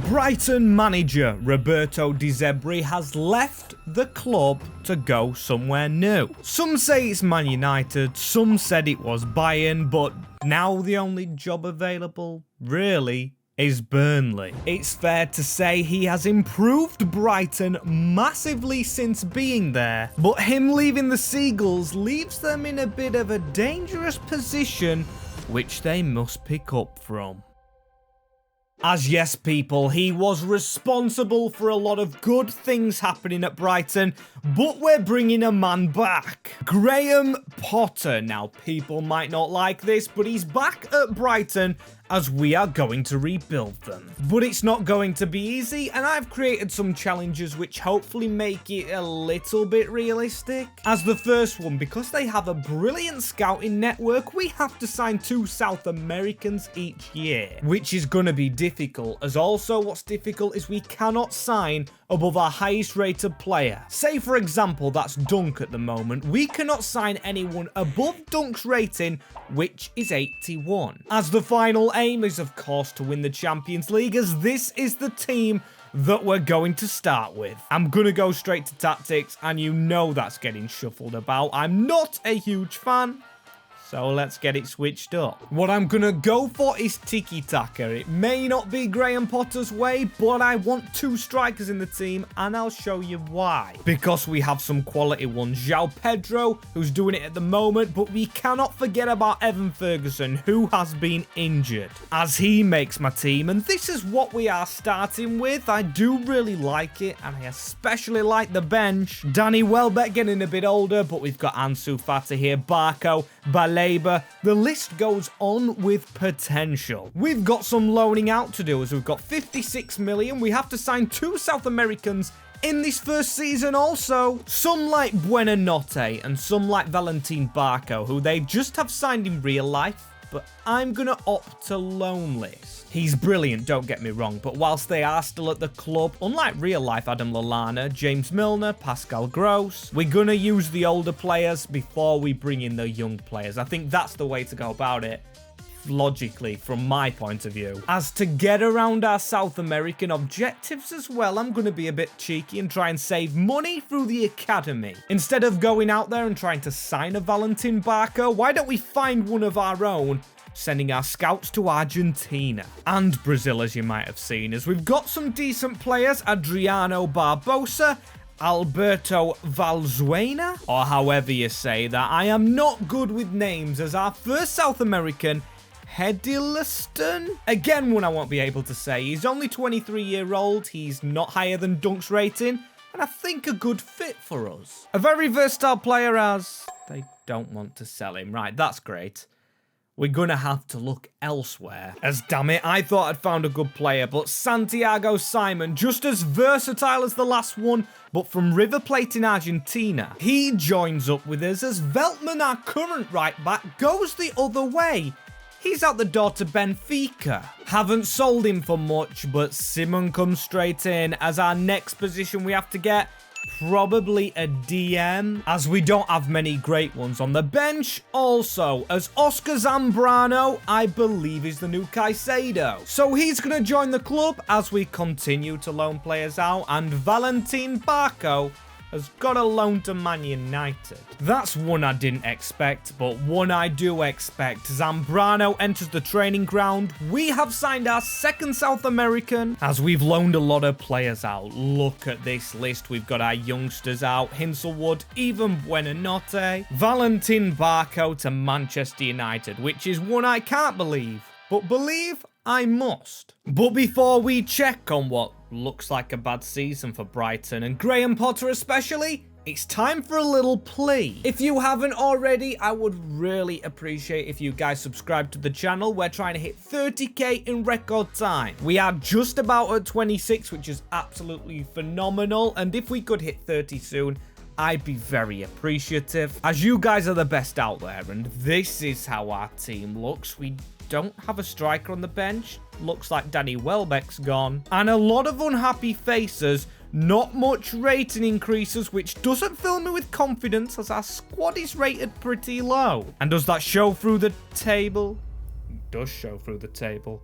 Brighton manager Roberto De Zerbi has left the club to go somewhere new. Some say it's Man United, some said it was Bayern, but now the only job available, really, is Burnley. It's fair to say he has improved Brighton massively since being there, but him leaving the Seagulls leaves them in a bit of a dangerous position, which they must pick up from. As yes people, he was responsible for a lot of good things happening at Brighton, but we're bringing a man back. Graham Potter. Now people might not like this, but he's back at Brighton as we are going to rebuild them. But it's not going to be easy, and I've created some challenges which hopefully make it a little bit realistic. As the first one, because they have a brilliant scouting network, we have to sign 2 South Americans each year, which is going to be difficult, as also what's difficult is we cannot sign above our highest rated player. Say for example, that's Dunk at the moment. We cannot sign anyone above Dunk's rating, which is 81. As the final aim is of course to win the Champions League, as this is the team that we're going to start with. I'm gonna go straight to tactics, and you know that's getting shuffled about. I'm not a huge fan, so let's get it switched up. What I'm gonna go for is tiki-taka. It may not be Graham Potter's way, but I want 2 strikers in the team, and I'll show you why. Because we have some quality ones. João Pedro, who's doing it at the moment, but we cannot forget about Evan Ferguson, who has been injured, as he makes my team, and this is what we are starting with. I do really like it, and I especially like the bench. Danny Welbeck getting a bit older, but we've got Ansu Fati here, Barco, Labor. The list goes on with potential. We've got some loaning out to do, as we've got 56 million. We have to sign 2 South Americans in this first season also. Some like Buenanotte and some like Valentin Barco, who they just have signed in real life, but I'm gonna opt to loan list. He's brilliant, don't get me wrong, but whilst they are still at the club, unlike real life Adam Lallana, James Milner, Pascal Gross, we're gonna use the older players before we bring in the young players. I think that's the way to go about it, logically, from my point of view. As to get around our South American objectives as well, I'm going to be a bit cheeky and try and save money through the academy. Instead of going out there and trying to sign a Valentin Barco, why don't we find one of our own, sending our scouts to Argentina and Brazil, as you might have seen, as we've got some decent players. Adriano Barbosa, Alberto Valzuena, or however you say that. I am not good with names, as our first South American, Hedileston, again one I won't be able to say. He's only 23-year-old, he's not higher than Dunk's rating, and I think a good fit for us. A very versatile player, as they don't want to sell him. Right, that's great. We're gonna have to look elsewhere. As damn it, I thought I'd found a good player, but Santiago Simon, just as versatile as the last one, but from River Plate in Argentina. He joins up with us, as Veltman, our current right back, goes the other way. He's out the door to Benfica. Haven't sold him for much, but Simon comes straight in. As our next position we have to get, probably a DM, as we don't have many great ones on the bench. Also, as Oscar Zambrano, I believe, is the new Caicedo. So he's going to join the club as we continue to loan players out, and Valentin Barco has got a loan to Man United. That's one I didn't expect, but one I do expect. Zambrano enters the training ground. We have signed our second South American, as we've loaned a lot of players out. Look at this list. We've got our youngsters out. Hinselwood, even Buenanotte. Valentin Barco to Manchester United, which is one I can't believe, but believe I must. But before we check on what looks like a bad season for Brighton, and Graham Potter especially, it's time for a little plea. If you haven't already, I would really appreciate if you guys subscribe to the channel. We're trying to hit 30k in record time. We are just about at 26, which is absolutely phenomenal, and if we could hit 30 soon, I'd be very appreciative, as you guys are the best out there. And this is how our team looks. We don't have a striker on the bench. Looks like Danny Welbeck's gone. And a lot of unhappy faces. Not much rating increases, which doesn't fill me with confidence, as our squad is rated pretty low. And does that show through the table? It does show through the table.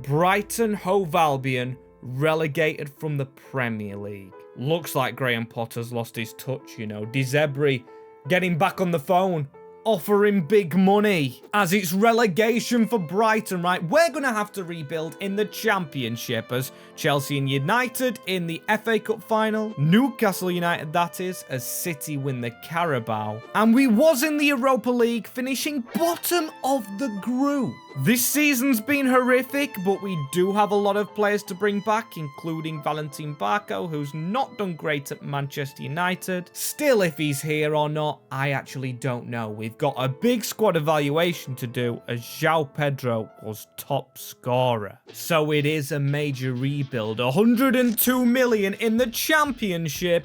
Brighton, Hove, Albion, relegated from the Premier League. Looks like Graham Potter's lost his touch, you know. De Zerbi getting back on the phone, offering big money, as it's relegation for Brighton, right? We're going to have to rebuild in the Championship, as Chelsea and United in the FA Cup final, Newcastle United, that is, as City win the Carabao. And we was in the Europa League, finishing bottom of the group. This season's been horrific, but we do have a lot of players to bring back, including Valentin Barco, who's not done great at Manchester United. Still, if he's here or not, I actually don't know. We've got a big squad evaluation to do, as João Pedro was top scorer. So it is a major rebuild. 102 million in the Championship.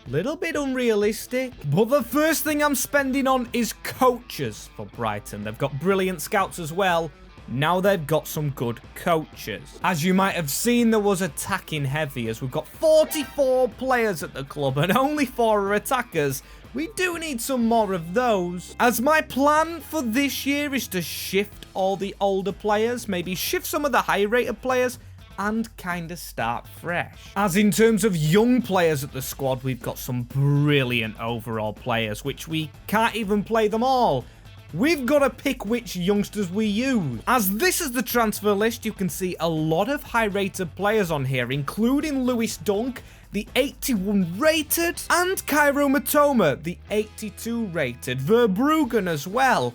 Little bit unrealistic, but the first thing I'm spending on is coaches for Brighton. They've got brilliant scouts as well. Now they've got some good coaches. As you might have seen, there was attacking heavy, as we've got 44 players at the club and only 4 are attackers. We do need some more of those. As my plan for this year is to shift all the older players, maybe shift some of the high rated players, and kind of start fresh. As in terms of young players at the squad, we've got some brilliant overall players, which we can't even play them all. We've got to pick which youngsters we use. As this is the transfer list, you can see a lot of high-rated players on here, including Lewis Dunk, the 81 rated, and Cairo Matoma, the 82 rated, Verbruggen as well.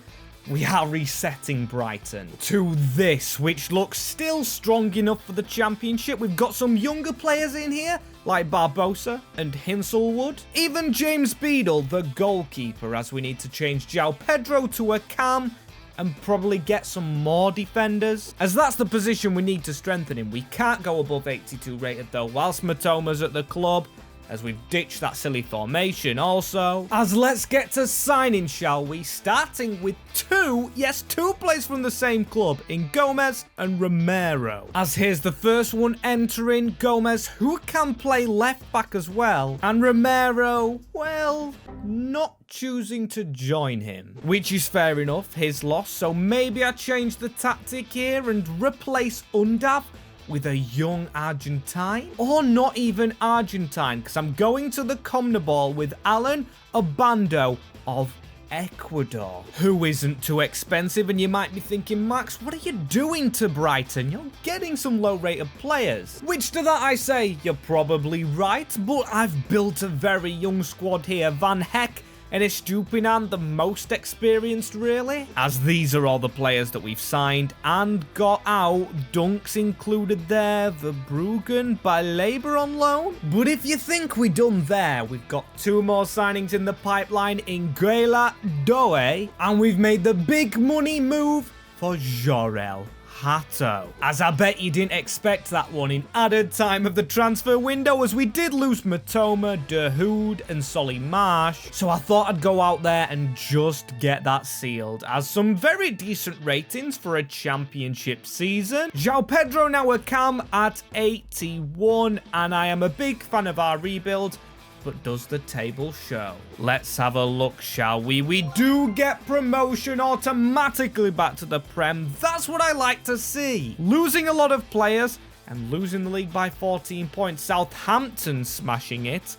We are resetting Brighton to this, which looks still strong enough for the Championship. We've got some younger players in here, like Barbosa and Hinselwood. Even James Beadle, the goalkeeper, as we need to change João Pedro to a cam and probably get some more defenders, as that's the position we need to strengthen him. We can't go above 82 rated, though, whilst Matoma's at the club, as we've ditched that silly formation also. As let's get to signing, shall we? Starting with two players from the same club in Gomez and Romero. As here's the first one entering, Gomez, who can play left back as well, and Romero, well, not choosing to join him, which is fair enough, his loss. So maybe I change the tactic here and replace Undav with a young Argentine, or not even Argentine, because I'm going to the CONMEBOL with Alan Obando of Ecuador, who isn't too expensive. And you might be thinking, Max, what are you doing to Brighton? You're getting some low-rated players. Which to that I say, you're probably right, but I've built a very young squad here. Van Heck and Estupinan, the most experienced, really, as these are all the players that we've signed and got out. Dunk's included there, Verbruggen by Labour on loan. But if you think we're done there, we've got 2 more signings in the pipeline in Goalazor, and we've made the big money move for Jorel Hato. As I bet you didn't expect that one in added time of the transfer window, as we did lose Matoma, De Hood and Solly Marsh. So I thought I'd go out there and just get that sealed, as some very decent ratings for a Championship season. João Pedro now a cam at 81, and I am a big fan of our rebuild. But does the table show? Let's have a look, shall we? We do get promotion automatically back to the Prem. That's what I like to see. Losing a lot of players and losing the league by 14 points. Southampton smashing it.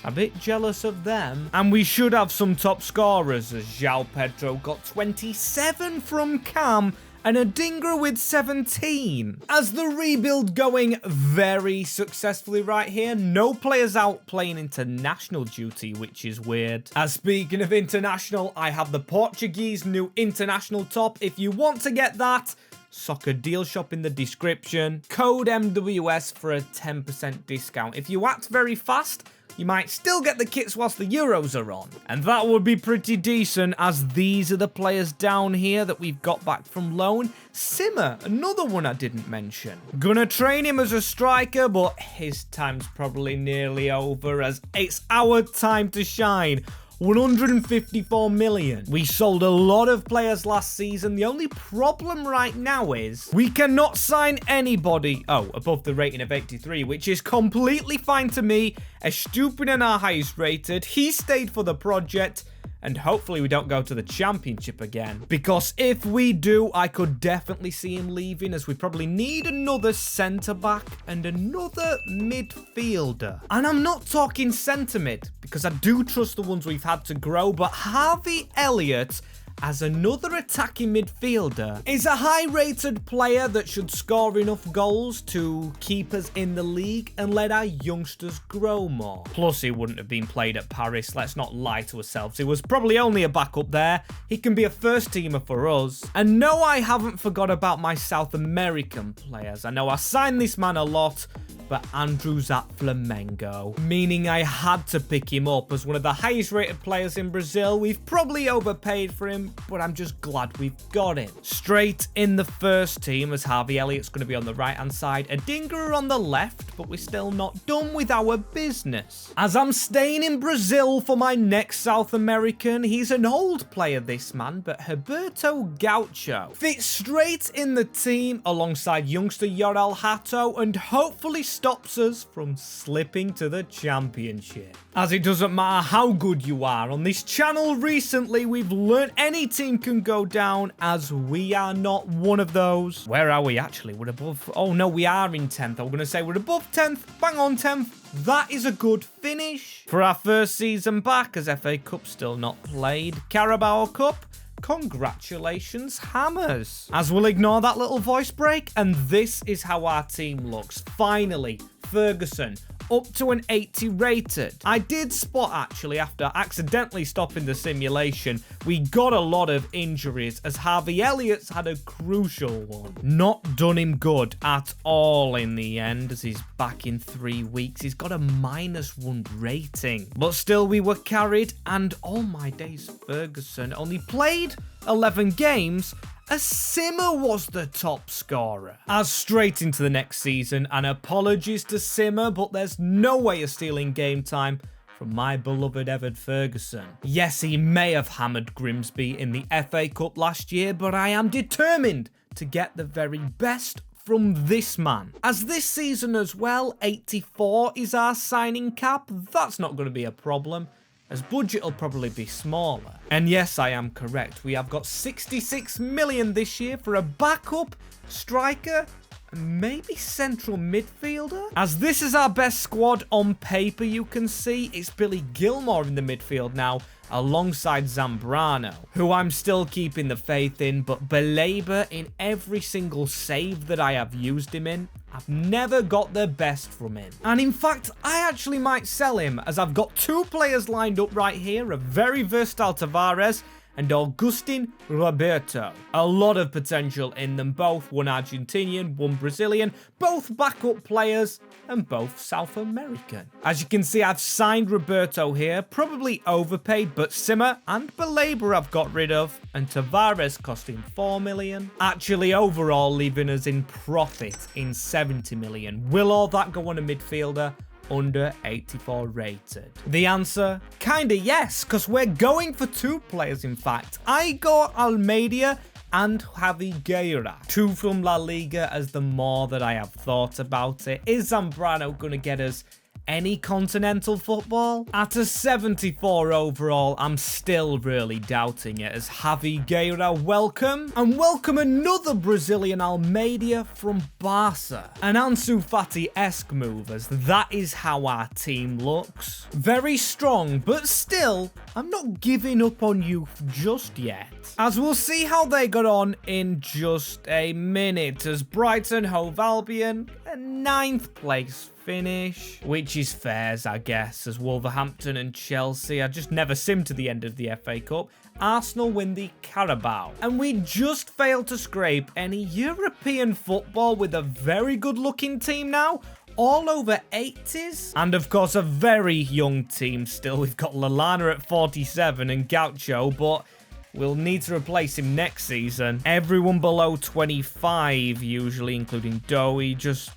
A bit jealous of them. And we should have some top scorers, as João Pedro got 27 from Cam and Adingra with 17. As the rebuild going very successfully right here. No players out playing international duty, which is weird. As speaking of international, I have the Portuguese new international top. If you want to get that, Soccer Deal Shop in the description. Code MWS for a 10% discount. If you act very fast, you might still get the kits whilst the Euros are on. And that would be pretty decent, as these are the players down here that we've got back from loan. Simmer, another one I didn't mention. Gonna train him as a striker, but his time's probably nearly over, as it's our time to shine. 154 million. We sold a lot of players last season. The only problem right now is we cannot sign anybody above the rating of 83, which is completely fine to me. Estupinan, our highest rated, he stayed for the project, and hopefully we don't go to the championship again. Because if we do, I could definitely see him leaving, as we probably need another centre-back and another midfielder. And I'm not talking centre-mid, because I do trust the ones we've had to grow, but Harvey Elliott as another attacking midfielder is a high-rated player that should score enough goals to keep us in the league and let our youngsters grow more. Plus, he wouldn't have been played at Paris, let's not lie to ourselves. He was probably only a backup there. He can be a first-teamer for us. And no, I haven't forgot about my South American players. I know I signed this man a lot, but Andrew's at Flamengo, meaning I had to pick him up as one of the highest rated players in Brazil. We've probably overpaid for him, but I'm just glad we've got him. Straight in the first team, as Harvey Elliott's going to be on the right hand side, Adingra on the left, but we're still not done with our business. As I'm staying in Brazil for my next South American, he's an old player, this man, but Roberto Gaucho fits straight in the team alongside youngster Yorel Hato, and hopefully stops us from slipping to the championship. As it doesn't matter how good you are, on this channel recently we've learned any team can go down, as we are not one of those. Where are we actually? We're above, oh no, we are in 10th. I was going to say we're above 10th, bang on 10th. That is a good finish for our first season back, as FA Cup still not played. Carabao Cup, congratulations, Hammers. As we'll ignore that little voice break, and this is how our team looks. Finally, Ferguson up to an 80 rated. I did spot, actually, after accidentally stopping the simulation, we got a lot of injuries, as Harvey Elliott's had a crucial one. Not done him good at all in the end, as he's back in 3 weeks. He's got a -1 rating. But still, we were carried, and oh my days, Ferguson only played 11 games, as Simmer was the top scorer. As straight into the next season, and apologies to Simmer, but there's no way of stealing game time from my beloved Evan Ferguson. Yes, he may have hammered Grimsby in the FA Cup last year, but I am determined to get the very best from this man. As this season as well, 84 is our signing cap. That's not going to be a problem, as budget will probably be smaller. And yes, I am correct. We have got 66 million this year for a backup, striker, and maybe central midfielder. As this is our best squad on paper, you can see it's Billy Gilmore in the midfield now, alongside Zambrano, who I'm still keeping the faith in, but Belabor in every single save that I have used him in, I've never got the best from him. And in fact, I actually might sell him, as I've got 2 players lined up right here, a very versatile Tavares and Augustin Roberto. A lot of potential in them both, one Argentinian, one Brazilian, both backup players, and both South American. As you can see, I've signed Roberto here, probably overpaid, but Simmer and Belabor I've got rid of, and Tavares costing 4 million. Actually, overall, leaving us in profit in 70 million. Will all that go on a midfielder under 84 rated? The answer, kinda yes, because we're going for 2 players in fact. I got Almeida and Javi Guerra, 2 from La Liga, as the more that I have thought about it. Is Zambrano going to get us any continental football? At a 74 overall, I'm still really doubting it, as Javi Guerra, welcome. And welcome another Brazilian Almeida from Barca. An Ansu Fati-esque move, as that is how our team looks. Very strong, but still, I'm not giving up on youth just yet. As we'll see how they got on in just a minute, as Brighton, Hove, Albion, a 9th place finish, which is fairs, I guess, as Wolverhampton and Chelsea, I just never sim to the end of the FA Cup. Arsenal win the Carabao, and we just failed to scrape any European football with a very good looking team now, all over 80s, and of course a very young team still. We've got Lallana at 47 and Gaucho, but we'll need to replace him next season. Everyone below 25 usually, including Dowie, just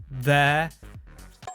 there.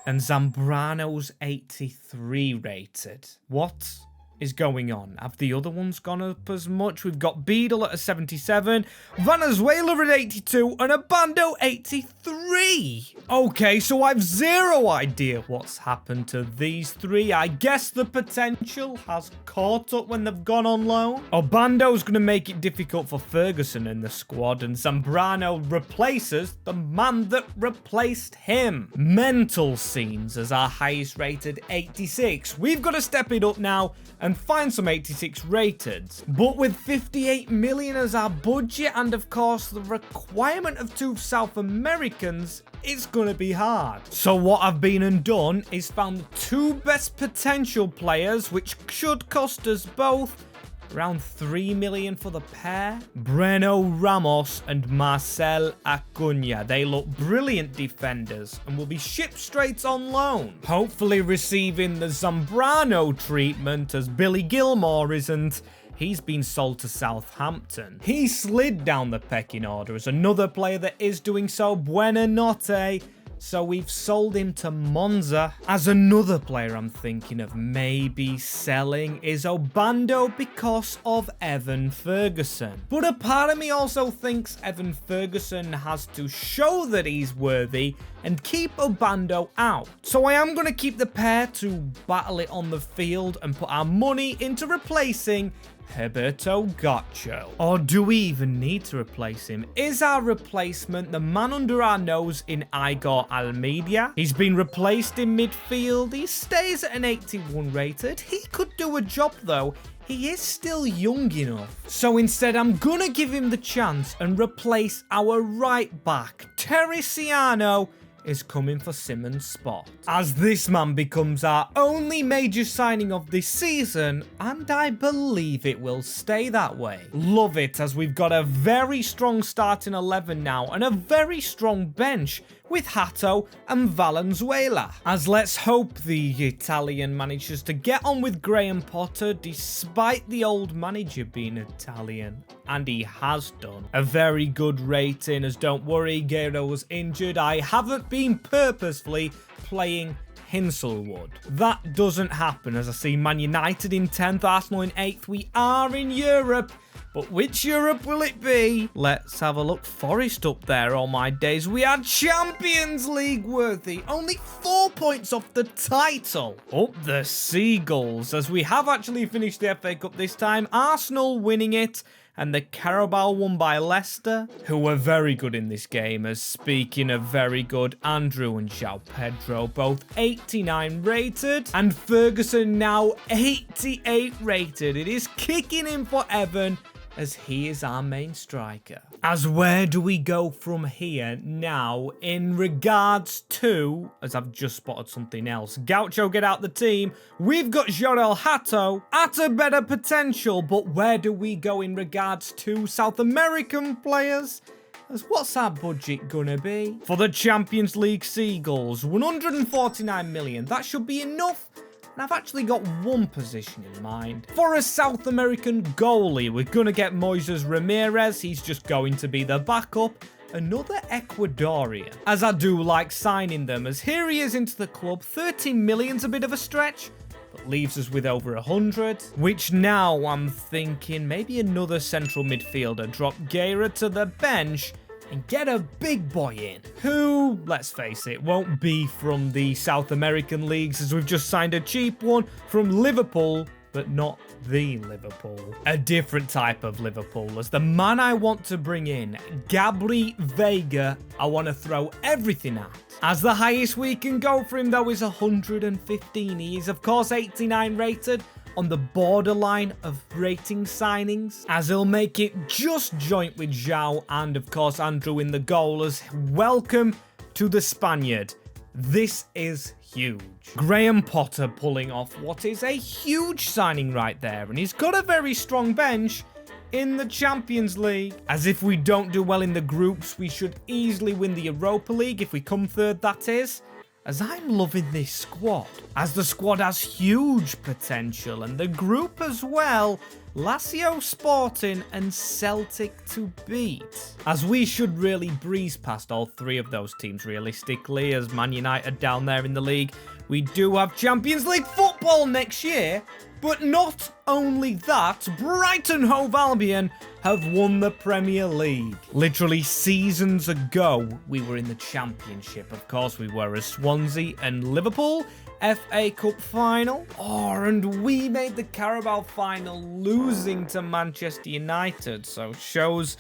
And Zambrano's 83 rated. What is going on? Have the other ones gone up as much? We've got Beadle at a 77, Venezuela at 82, and Abando 83. Okay, so I've zero idea what's happened to these three. I guess the potential has caught up when they've gone on loan. Obando's going to make it difficult for Ferguson in the squad, and Zambrano replaces the man that replaced him. Mental Scenes as our highest rated 86. We've got to step it up now and find some 86 rated. But with 58 million as our budget and of course the requirement of 2 South Americans, it's gonna be hard. So what I've been and done is found the 2 best potential players, which should cost us both around 3 million for the pair. Breno Ramos and Marcel Acuna. They look brilliant defenders and will be shipped straight on loan. Hopefully receiving the Zambrano treatment as Billy Gilmore isn't. He's been sold to Southampton. He slid down the pecking order as another player that is doing so, Buenanotte. So we've sold him to Monza. As another player I'm thinking of maybe selling is Obando because of Evan Ferguson. But a part of me also thinks Evan Ferguson has to show that he's worthy and keep Obando out. So I am going to keep the pair to battle it on the field and put our money into replacing Roberto Gaccio. Or do we even need to replace him? Is our replacement the man under our nose in Igor Almeida? He's been replaced in midfield. He stays at an 81 rated. He could do a job though. He is still young enough. So instead, I'm gonna give him the chance and replace our right back. Teresiano is coming for Simmons' spot, as this man becomes our only major signing of this season, and I believe it will stay that way. Love it, as we've got a very strong starting 11 now and a very strong bench with Hato and Valenzuela. As let's hope the Italian manages to get on with Graham Potter despite the old manager being Italian. And he has done. A very good rating, as don't worry, Guerrero was injured. I haven't been purposefully playing Hinselwood. That doesn't happen, as I see Man United in 10th, Arsenal in 8th. We are in Europe. But which Europe will it be? Let's have a look. Forest up there, all my days. We are Champions League worthy. Only 4 points off the title. Up the Seagulls, as we have actually finished the FA Cup this time. Arsenal winning it. And the Carabao won by Leicester, who were very good in this game. As speaking of very good, Andrew and João Pedro, both 89 rated. And Ferguson now 88 rated. It is kicking in for Evan, as he is our main striker. As where do we go from here now in regards to, as I've just spotted something else, Gaucho get out the team, we've got Jorel Hato at a better potential, but where do we go in regards to South American players? As what's our budget gonna be? For the Champions League Seagulls, 149 million, that should be enough. And I've actually got one position in mind. For a South American goalie, we're going to get Moises Ramirez. He's just going to be the backup. Another Ecuadorian. As I do like signing them, as here he is into the club. 13 million's a bit of a stretch, but leaves us with over 100. Which now I'm thinking maybe another central midfielder. Drop Guerra to the bench and get a big boy in, who, let's face it, won't be from the South American leagues, as we've just signed a cheap one from Liverpool, but not the Liverpool. A different type of Liverpool, as the man I want to bring in, Gabri Veiga, I want to throw everything at. As the highest we can go for him, though, is 115. He is, of course, 89 rated, on the borderline of rating signings, as he'll make it just joint with João and of course Andrew in the goal. As welcome to the Spaniard. This is huge. Graham Potter pulling off what is a huge signing right there, and he's got a very strong bench in the Champions League. As if we don't do well in the groups, we should easily win the Europa League if we come third, that is. as I'm loving this squad, as the squad has huge potential, and the group as well, Lazio, Sporting and Celtic to beat. As we should really breeze past all three of those teams realistically, as Man United down there in the league. We do have Champions League football next year, but not only that, Brighton Hove Albion have won the Premier League. Literally seasons ago, we were in the Championship. Of course, we were as Swansea and Liverpool. FA Cup final. And we made the Carabao final losing to Manchester United. So shows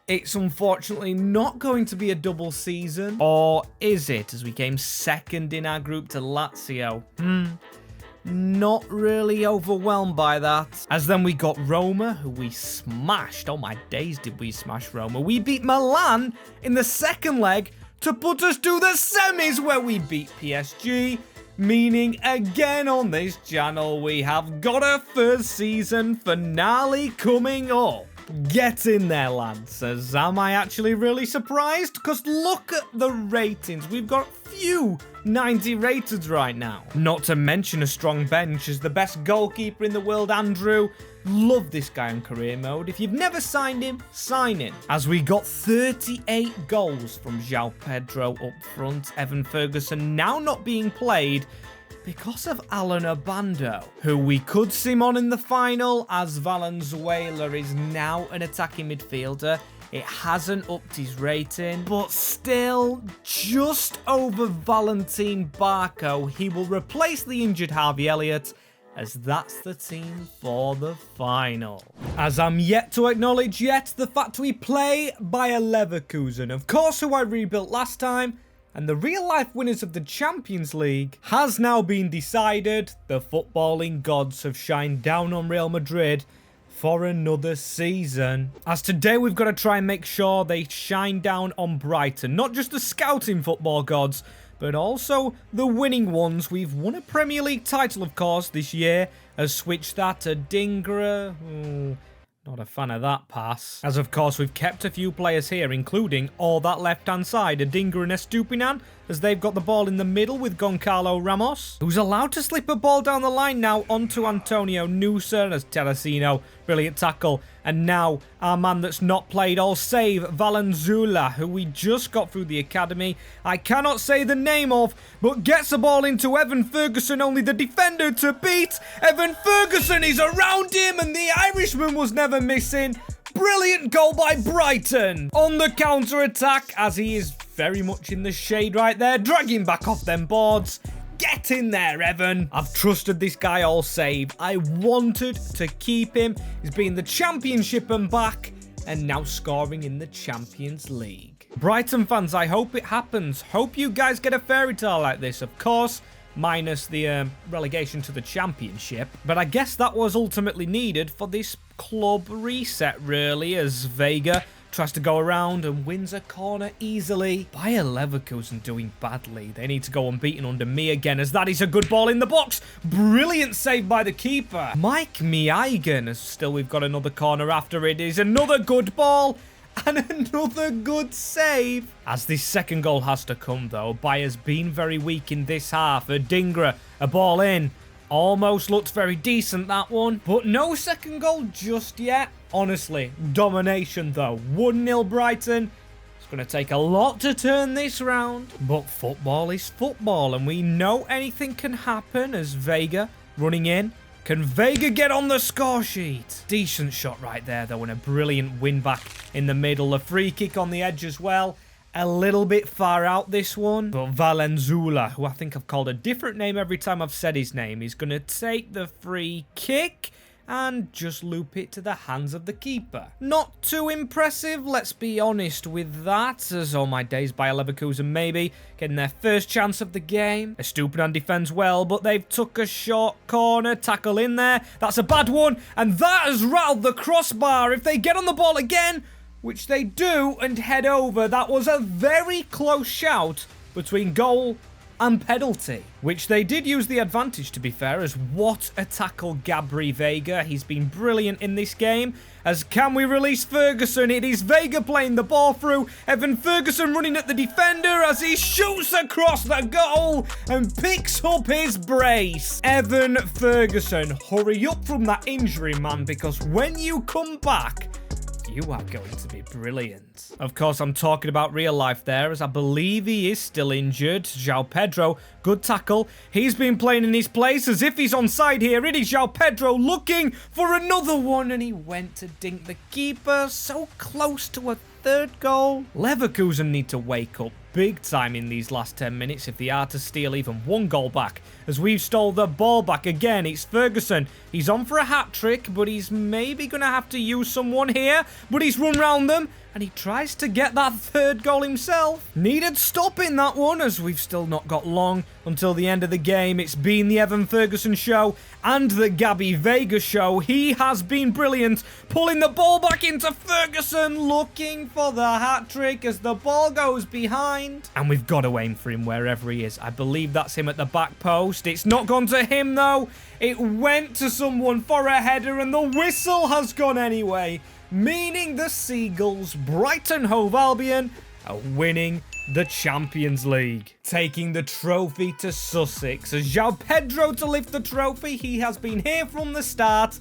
it's unfortunately not going to be a double season. Or is it, as we came second in our group to Lazio? Not really overwhelmed by that. As then we got Roma, who we smashed. Oh my days, did we smash Roma. We beat Milan in the second leg to put us to the semis, where we beat PSG. Meaning, again on this channel, we have got a first season finale coming up. Get in there, lads, as am I actually really surprised? Because look at the ratings. We've got few 90 rated right now. Not to mention a strong bench as the best goalkeeper in the world, Andrew. Love this guy on career mode. If you've never signed him, sign him. As we got 38 goals from João Pedro up front. Evan Ferguson now not being played because of Alan Abando, who we could sim on in the final, as Valenzuela is now an attacking midfielder. It hasn't upped his rating, but still just over Valentin Barco. He will replace the injured Harvey Elliott, as that's the team for the final. As I'm yet to acknowledge the fact we play Bayer Leverkusen, of course, who I rebuilt last time, and the real-life winners of the Champions League has now been decided. The footballing gods have shined down on Real Madrid for another season. As today we've got to try and make sure they shine down on Brighton. Not just the scouting football gods, but also the winning ones. We've won a Premier League title, of course, this year. Has switched that to Dingra. Not a fan of that pass. As of course we've kept a few players here, including all that left-hand side, Adingra and Estupinan, as they've got the ball in the middle with Goncalo Ramos, who's allowed to slip a ball down the line now onto Antonio Nusa as Terracino. Brilliant tackle. And now our man that's not played all save, Valenzuela, who we just got through the academy. I cannot say the name of, but gets the ball into Evan Ferguson, only the defender to beat. Evan Ferguson is around him and the Irishman was never missing. Brilliant goal by Brighton on the counter-attack, as he is very much in the shade right there, dragging back off them boards. Get in there, Evan. I've trusted this guy all save. I wanted to keep him. He's been in the Championship and back, and now scoring in the Champions League. Brighton fans, I hope it happens. Hope you guys get a fairy tale like this, of course, minus the relegation to the Championship. But I guess that was ultimately needed for this club reset, really, as Vega tries to go around and wins a corner easily. Bayer Leverkusen doing badly. They need to go unbeaten under me again, as that is a good ball in the box. Brilliant save by the keeper. Mike Miaigan, as still we've got another corner after it. Is another good ball and another good save. As this second goal has to come, though. Bayer's been very weak in this half. Adingra, a ball in. Almost looked very decent, that one. But no second goal just yet. Honestly, domination though. 1-0 Brighton. It's going to take a lot to turn this round. But football is football, and we know anything can happen. As Vega running in. Can Vega get on the score sheet? Decent shot right there though, and a brilliant win back in the middle. A free kick on the edge as well. A little bit far out, this one. But Valenzuela, who I think I've called a different name every time I've said his name, is going to take the free kick and just loop it to the hands of the keeper. Not too impressive, let's be honest with that, as all my days by Leverkusen maybe getting their first chance of the game. Estupinan defends well, but they've took a short corner, tackle in there. That's a bad one, and that has rattled the crossbar. If they get on the ball again, which they do, and head over, that was a very close shout between goal and penalty, which they did use the advantage, to be fair, as what a tackle Gabri Veiga. He's been brilliant in this game. As can we release Ferguson? It is Veiga playing the ball through. Evan Ferguson running at the defender as he shoots across the goal and picks up his brace. Evan Ferguson, hurry up from that injury, man, because when you come back, you are going to be brilliant. Of course, I'm talking about real life there, as I believe he is still injured. João Pedro, good tackle. He's been playing in his place as if he's onside here. It is João Pedro looking for another one, and he went to dink the keeper. So close to a third goal. Leverkusen need to wake up big time in these last 10 minutes if they are to steal even one goal back, as we've stole the ball back again. It's Ferguson. He's on for a hat-trick, but he's maybe going to have to use someone here, but he's run round them, and he tries to get that third goal himself. Needed stopping that one, as we've still not got long until the end of the game. It's been the Evan Ferguson show and the Gabby Veiga show. He has been brilliant, pulling the ball back into Ferguson, looking for the hat-trick as the ball goes behind. And we've got to aim for him wherever he is. I believe that's him at the back post. It's not gone to him, though. It went to someone for a header, and the whistle has gone anyway, meaning the Seagulls, Brighton Hove Albion, are winning the Champions League. Taking the trophy to Sussex as João Pedro to lift the trophy. He has been here from the start,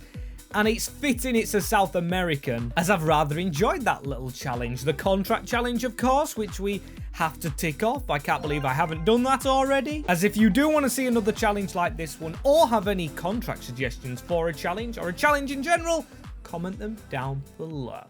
and it's fitting it's a South American, as I've rather enjoyed that little challenge. The contract challenge, of course, which we have to tick off. I can't believe I haven't done that already. As if you do want to see another challenge like this one, or have any contract suggestions for a challenge, or a challenge in general, comment them down below.